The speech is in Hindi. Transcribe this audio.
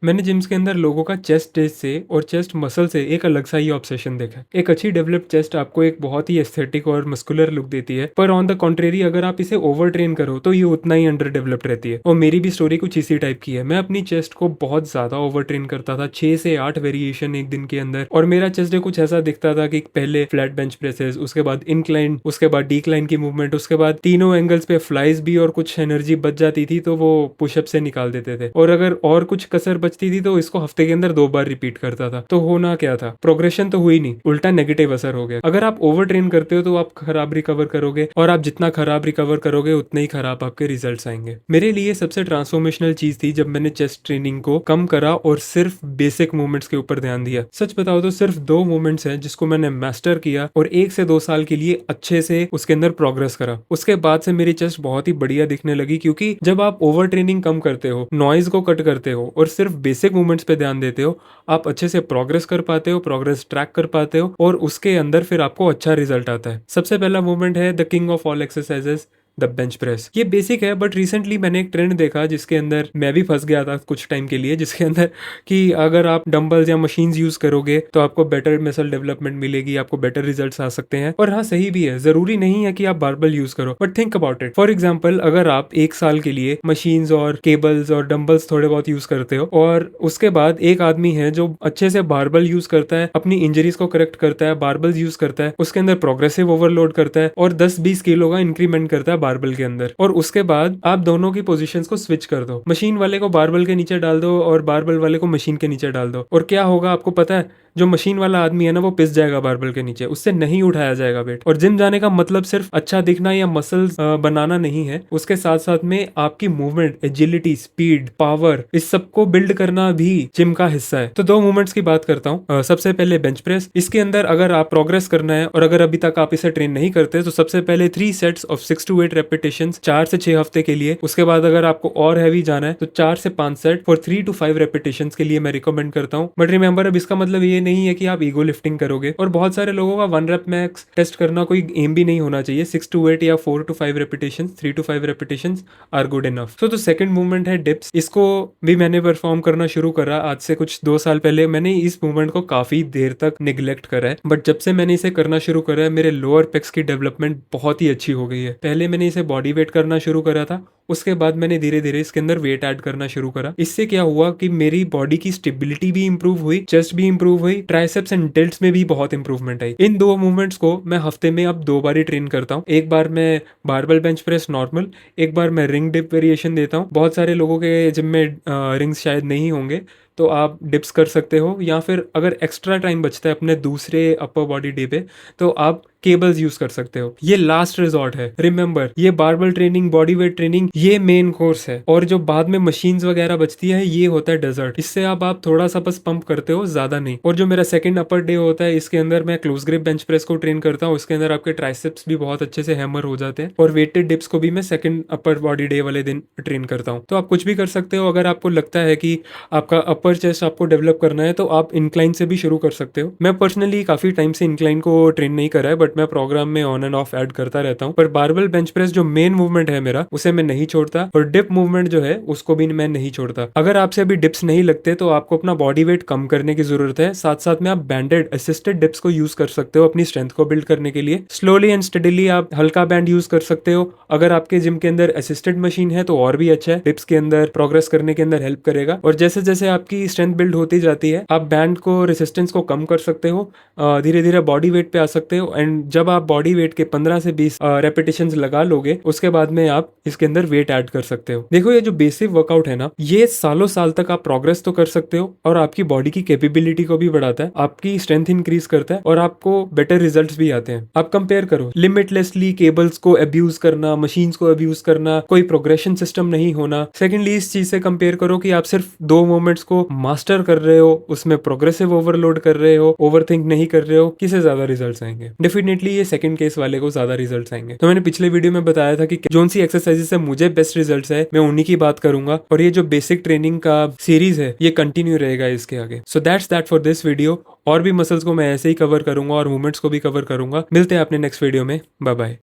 मैंने जिम्स के अंदर लोगों का चेस्ट डे से और चेस्ट मसल से एक अलग सा ही ऑब्सेशन देखा है। एक अच्छी डेवलप्ड चेस्ट आपको एक बहुत ही एस्थेटिक और मस्कुलर लुक देती है, पर ऑन द कॉन्ट्रेरी अगर आप इसे ओवर ट्रेन करो तो ये उतना ही अंडर डेवलप्ड रहती है। और मेरी भी स्टोरी कुछ इसी टाइप की है। मैं अपनी चेस्ट को बहुत ज्यादा ओवर ट्रेन करता था, 6 से 8 वेरिएशन एक दिन के अंदर, और मेरा चेस्ट डे कुछ ऐसा दिखता था कि पहले फ्लैट बेंच प्रेसेस, उसके बाद इंक्लाइन, उसके बाद डिक्लाइन की मूवमेंट, उसके बाद तीनों एंगल्स पे फ्लाइज भी, और कुछ एनर्जी बच जाती थी तो वो पुशअप से निकाल देते थे, और अगर और कुछ कसर बचती थी तो इसको हफ्ते के अंदर 2 बार रिपीट करता था। तो होना क्या था, प्रोग्रेशन तो हुई नहीं, उल्टा नेगेटिव असर हो गया। अगर आप ओवर ट्रेन करते हो तो आप खराब रिकवर करोगे, और आप जितना खराब रिकवर करोगे उतने ही खराब आपके रिजल्ट्स आएंगे। मेरे लिए सबसे ट्रांसफॉर्मेशनल चीज थी जब मैंने चेस्ट ट्रेनिंग को कम करा और सिर्फ बेसिक मूवमेंट्स के ऊपर ध्यान दिया। सच बताओ तो सिर्फ 2 मूवमेंट्स हैं जिसको मैंने मास्टर किया और 1 से 2 साल के लिए अच्छे से उसके अंदर प्रोग्रेस करा। उसके बाद से मेरी चेस्ट बहुत ही बढ़िया दिखने लगी, क्योंकि जब आप ओवर ट्रेनिंग कम करते हो, नॉइज को कट करते हो और सिर्फ बेसिक मूवमेंट्स पे ध्यान देते हो, आप अच्छे से प्रोग्रेस कर पाते हो, प्रोग्रेस ट्रैक कर पाते हो, और उसके अंदर फिर आपको अच्छा रिजल्ट आता है। सबसे पहला मूवमेंट है the king of all exercises, the bench press. ये बेसिक है, बट रिसेंटली मैंने एक ट्रेंड देखा जिसके अंदर मैं भी फंस गया था कुछ टाइम के लिए, जिसके अंदर कि अगर आप डंबल्स या मशीन्स यूज करोगे तो आपको बेटर मसल डेवलपमेंट मिलेगी, आपको बेटर रिजल्ट्स आ सकते हैं। और हाँ, सही भी है, जरूरी नहीं है कि आप बारबल यूज करो, but think about it. For example, अगर आप 1 साल के लिए मशीन्स और केबल्स और डंबल्स थोड़े बहुत यूज करते हो, और उसके बाद एक आदमी है जो अच्छे से बारबल यूज करता है, अपनी इंजरीज को करेक्ट करता है, बारबल्स यूज करता है, उसके अंदर प्रोग्रेसिव ओवरलोड करता है और 10-20 किलो का इंक्रीमेंट करता है बारबल के अंदर, और उसके बाद आप दोनों की पोजीशंस को स्विच कर दो, मशीन वाले को बारबल के नीचे डाल दो और बारबल वाले को मशीन के नीचे डाल दो, और क्या होगा आपको पता है? जो मशीन वाला आदमी है ना, वो पिस जाएगा बारबल के नीचे, उससे नहीं उठाया जाएगा वेट। और जिम जाने का मतलब सिर्फ अच्छा दिखना या मसल्स बनाना नहीं है, उसके साथ साथ में आपकी मूवमेंट, एजिलिटी, स्पीड, पावर, इस सबको बिल्ड करना भी जिम का हिस्सा है। तो 2 मूवमेंट्स की बात करता हूँ। सबसे पहले बेंच प्रेस। इसके अंदर अगर आप प्रोग्रेस करना है और अगर अभी तक आप इसे ट्रेन नहीं करते, तो सबसे पहले 3 सेट्स ऑफ 6 to 8 रेपिटेशन, 4 से 6 हफ्ते के लिए। उसके बाद अगर आपको और हैवी जाना है तो 4 से 5 सेट फॉर 3 to 5 रेपिटेशन के लिए मैं रिकमेंड करता हूँ। बट रिमेंबर, अब इसका मतलब ये नहीं है कि आप ईगो लिफ्टिंग करोगे, और बहुत सारे लोगों का 1 रेप मैक्स टेस्ट करना कोई एम भी नहीं होना चाहिए। 6 to 8 या 4 to 5 repetition, 3 to 5 repetition are good enough. तो सेकंड मूवमेंट है डिप्स। इसको भी मैंने परफॉर्म करना शुरू करा आज से कुछ 2 साल पहले। मैंने इस मूवमेंट को काफी देर तक निग्लेक्ट करा है, बट जब से मैंने इसे करना शुरू करा है, मेरे लोअर पेक्स की डेवलपमेंट बहुत ही अच्छी हो गई है। पहले मैंने इसे बॉडी वेट करना शुरू करा था, उसके बाद मैंने धीरे धीरे इसके अंदर वेट ऐड करना शुरू करा। इससे क्या हुआ कि मेरी बॉडी की स्टेबिलिटी भी इंप्रूव हुई, चेस्ट भी इंप्रूव हुई, ट्राइसेप्स एंड डेल्ट्स में भी बहुत इंप्रूवमेंट आई। इन 2 मूवमेंट्स को मैं हफ्ते में अब 2 बार ही ट्रेन करता हूँ। एक बार मैं बारबल बेंच प्रेस नॉर्मल, एक बार मैं रिंग डिप वेरिएशन देता हूँ। बहुत सारे लोगों के जिम में रिंग्स शायद नहीं होंगे, तो आप डिप्स कर सकते हो, या फिर अगर एक्स्ट्रा टाइम बचता है अपने दूसरे अपर बॉडी डे पे तो आप केबल्स यूज कर सकते हो। ये लास्ट रिजॉर्ट है। रिमेंबर, ये barbell training, body weight training, ये मेन कोर्स है, और जो बाद में मशीन्स वगैरह बचती है ये होता है डेजर्ट। इससे आप थोड़ा सा बस पंप करते हो, ज्यादा नहीं। और जो मेरा सेकंड अपर डे होता है, इसके अंदर मैं क्लोज ग्रिप बेंच प्रेस को ट्रेन करता हूँ। इसके अंदर आपके ट्राइसेप्स भी बहुत अच्छे से हैमर हो जाते हैं, और वेटेड डिप्स को भी मैं सेकंड अपर बॉडी डे वाले दिन ट्रेन करता हूँ। तो आप कुछ भी कर सकते हो। अगर आपको लगता है कि आपका अपर चेस्ट आपको डेवलप करना है तो आप इंक्लाइन से भी शुरू कर सकते हो। मैं पर्सनली काफी टाइम से इंक्लाइन को ट्रेन नहीं करा है, बट मैं प्रोग्राम में ऑन एंड ऑफ ऐड करता रहता हूँ। पर बारबल बेंच प्रेस जो मेन मूवमेंट है मेरा, उसे मैं नहीं छोड़ता, और डिप मूवमेंट जो है उसको भी मैं नहीं छोड़ता। अगर आपसे अभी डिप्स नहीं लगते तो आपको अपना बॉडी वेट कम करने की जरूरत है। साथ साथ में आप बैंडेड असिस्टेड डिप्स को यूज कर सकते हो अपनी स्ट्रेंथ को बिल्ड करने के लिए। स्लोली एंड स्टडीली आप हल्का बैंड यूज कर सकते हो। अगर आपके जिम के अंदर असिस्टेड मशीन है तो और भी अच्छा है, डिप्स के अंदर प्रोग्रेस करने के अंदर हेल्प करेगा। और जैसे जैसे आपकी स्ट्रेंथ बिल्ड होती जाती है, आप बैंड को, रेसिस्टेंस को कम कर सकते हो, धीरे धीरे बॉडी वेट पे आ सकते हो। एंड जब आप बॉडी वेट के 15 से 20 रेपिटेशंस लगा लोगे, उसके बाद में आप इसके अंदर वेट ऐड कर सकते हो। देखो, ये जो बेसिक वर्कआउट है ना, ये सालों साल तक आप प्रोग्रेस तो कर सकते हो, और आपकी बॉडी की कैपेबिलिटी को भी बढ़ाता है, आपकी स्ट्रेंथ इंक्रीज करता है, और आपको बेटर रिजल्ट्स भी आते हैं। आप कंपेयर करो, लिमिटलेसली केबल्स को अब्यूज करना, मशीन्स को अब्यूज करना, कोई प्रोग्रेशन सिस्टम नहीं होना। सेकेंडली, इस चीज से कंपेयर करो कि आप सिर्फ 2 मूवमेंट्स को मास्टर कर रहे हो, उसमें प्रोग्रेसिव ओवरलोड कर रहे हो, ओवरथिंक नहीं कर रहे हो, किसे ज्यादा रिजल्ट्स आएंगे? डेफिनेटली ये सेकंड केस वाले को ज्यादा रिजल्ट्स आएंगे। तो मैंने पिछले वीडियो में बताया था कि जोन सी एक्सरसाइजेस से मुझे बेस्ट रिजल्ट्स है, मैं उन्हीं की बात करूंगा, और ये जो बेसिक ट्रेनिंग का सीरीज है ये कंटिन्यू रहेगा इसके आगे। So that's that for this video. और भी मसल्स को मैं ऐसे ही कवर करूंगा और मूवमेंट्स को भी कवर करूंगा। मिलते हैं अपने नेक्स्ट वीडियो में। Bye bye.